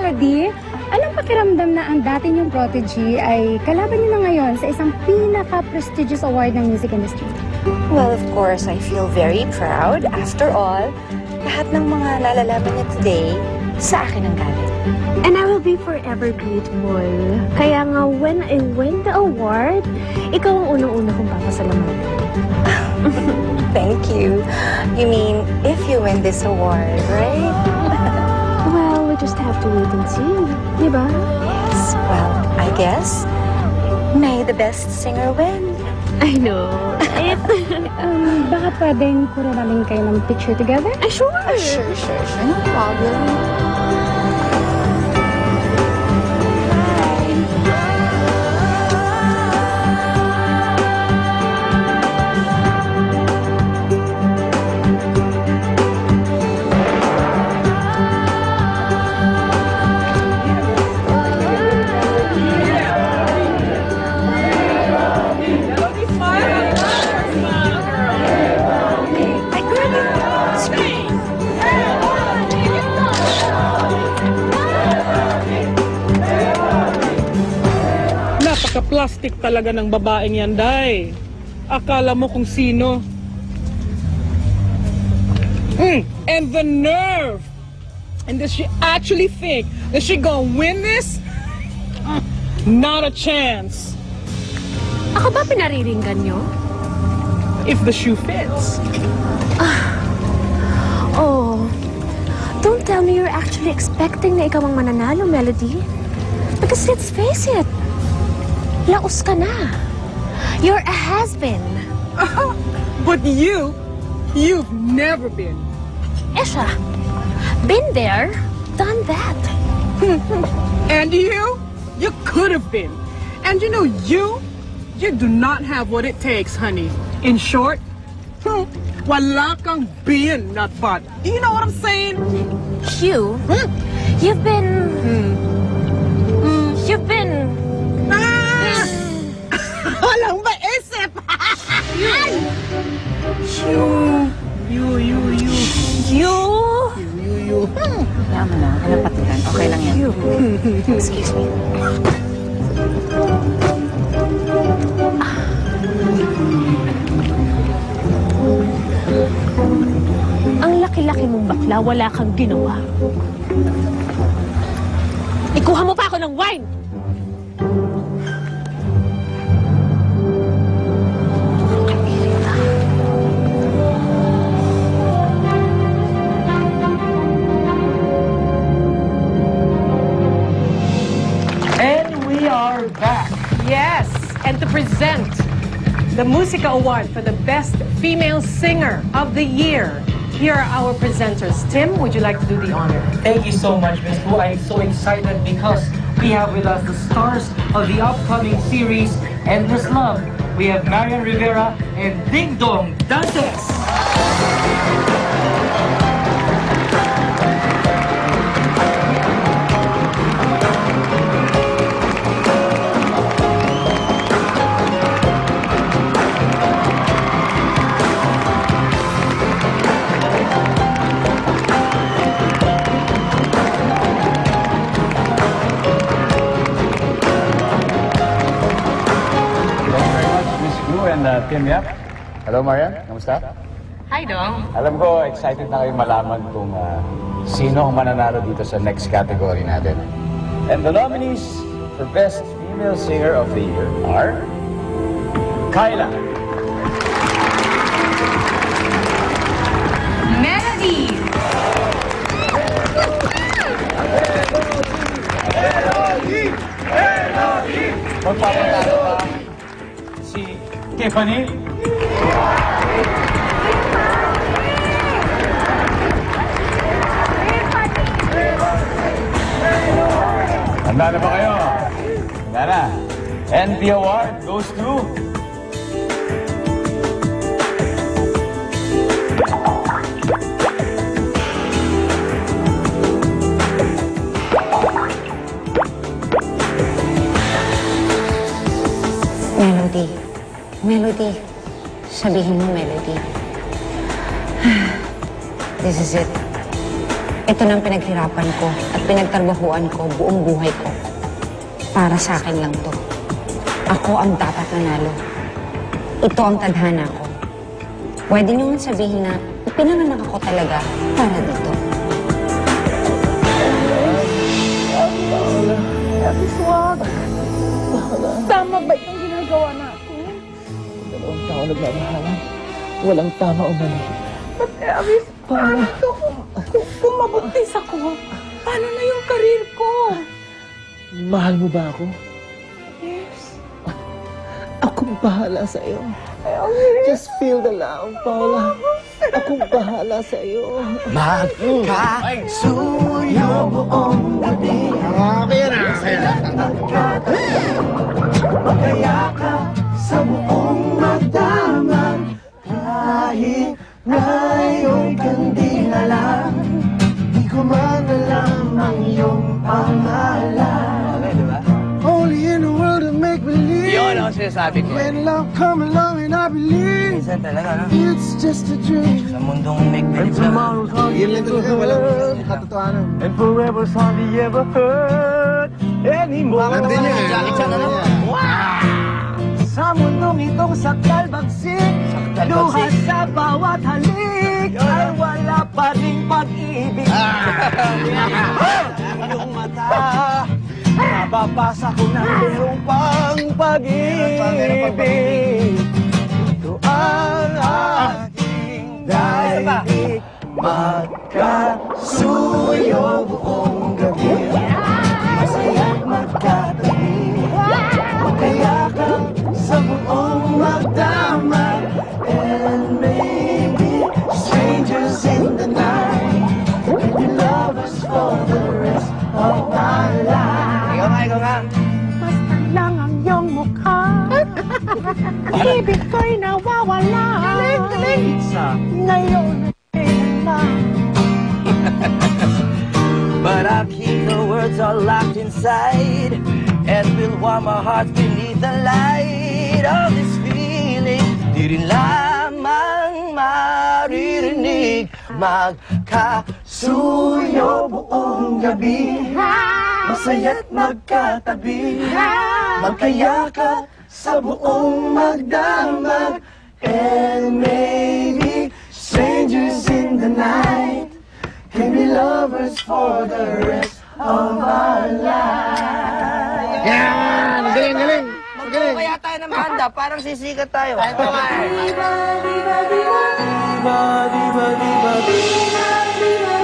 Melody, anong pakiramdam na ang dati niyong prodigy ay kalaban niyo na ngayon sa isang pinaka-prestigious award ng music industry? Well, of course, I feel very proud. After all, lahat ng mga nalalaban niya today, sa akin ang galing. And I will be forever grateful. Kaya nga, when I win the award, ikaw ang unang-una kong papasalamatan. Thank you. You mean, if you win this award, right? Well, we just have to wait and see. Diba? Yes, well, I guess, may the best singer win. I know. Baka pwedeng kuro namin kayo ng picture together? Sure. Sure. No problem. Napaka-plastic talaga ng babaeng yan, Day. Akala mo kung sino. And the nerve! And does she actually think that she gonna win this? Not a chance. Ako ba pinariringgan nyo? If the shoe fits. Oh, don't tell me you're actually expecting na ikaw ang mananalo, Melody. Because let's face it, laos ka na. You're a has-been. But you've never been. Esha, been there, done that. And you could have been. And you know, you do not have what it takes, honey. In short, wala kang being not bad. Do you know what I'm saying? Hugh, you've been... You've been... Walang maisip! You. Yaman na, napatigan. Okay lang yan. Excuse me. Ang laki-laki mong bakla, wala kang ginawa. Ikuha mo pa ako ng wine! And we are back. Yes, and to present the Musica Award for the Best Female Singer of the Year. Here are our presenters. Tim, would you like to do the honor? Thank you so much, Ms. Wu. I'm so excited because we have with us the stars of the upcoming series, Endless Love. We have Marian Rivera and Ding Dong Dantes. And Tim Yap. Hello, Marian. Kamusta? Hi, Dong. Alam ko, excited na kayo malaman kung sino ang mananalo dito sa next category natin. And the nominees for Best Female Singer of the Year are Kyla, Melody, magpapatalo pa si Tiffany, handa na ba kayo? Handa na. And the award goes to Melody. Sabihin mo, Melody. This is it. Ito na ang pinaghirapan ko at pinagtrabahuan ko buong buhay ko. Para sa akin lang to. Ako ang dapat nanalo. Ito ang tadhana ko. Pwede nyo nga sabihin na ipinanganak ako talaga para dito. Tama ba itong ginagawa natin? Dalawang tao nagmamahalan. Walang tama o mali. But Elvis, paano to? Kung mabuntis ako, paano na yung karir ko? Mahal mo ba ako? Yes. Akong bahala sa iyo. Elvis. Just feel the love, Paula. Akong bahala sa iyo. Magkasuyo buong gabi. Okay na. Magkaya ka sa buong magdamag. Kahit ngayong kandila lang, di ko man alam ang iyong pangalan. Only in the world to make believe. Yun ang sinasabi ko. When love come along and I believe Minsan talaga, no? it's just a dream. Sa mundong make-believe lang. Yun lang talaga, walang katotohanan. And forever's hardly ever hurt anymore. Nandun yun eh. Jackie Chan, ano? Sa mundong itong sakal bagsik, luha sa bawat halik, ay wala pa rin pag-ibig. Iyong mata, nababasa ko na mayroong pang pag-ibig. Ito ang aking daigdig, magkasuyo buong gabi. Masaya't magkatabi, magkayakap sa buong magdamag. And maybe strangers in the night, maybe lovers for the rest of my life. Ikaw nga. Basta lang ang iyong mukha. Ibig ko'y nawawala. Galing! Ngayon ay na. But I'll keep the words all locked inside and will warm our hearts beneath the light of this feeling. Di rin lamang maririnig, magkasuyo buong gabi, masaya't magkatabi, magkayakap sa buong magdamag. And maybe strangers in the night can be lovers for the rest of our lives. Yan! Galing, galing! Magaling! Kaya tayo ng banda, parang sisikat tayo. Ay, Diba, diba, diba, diba, diba, diba, diba, diba,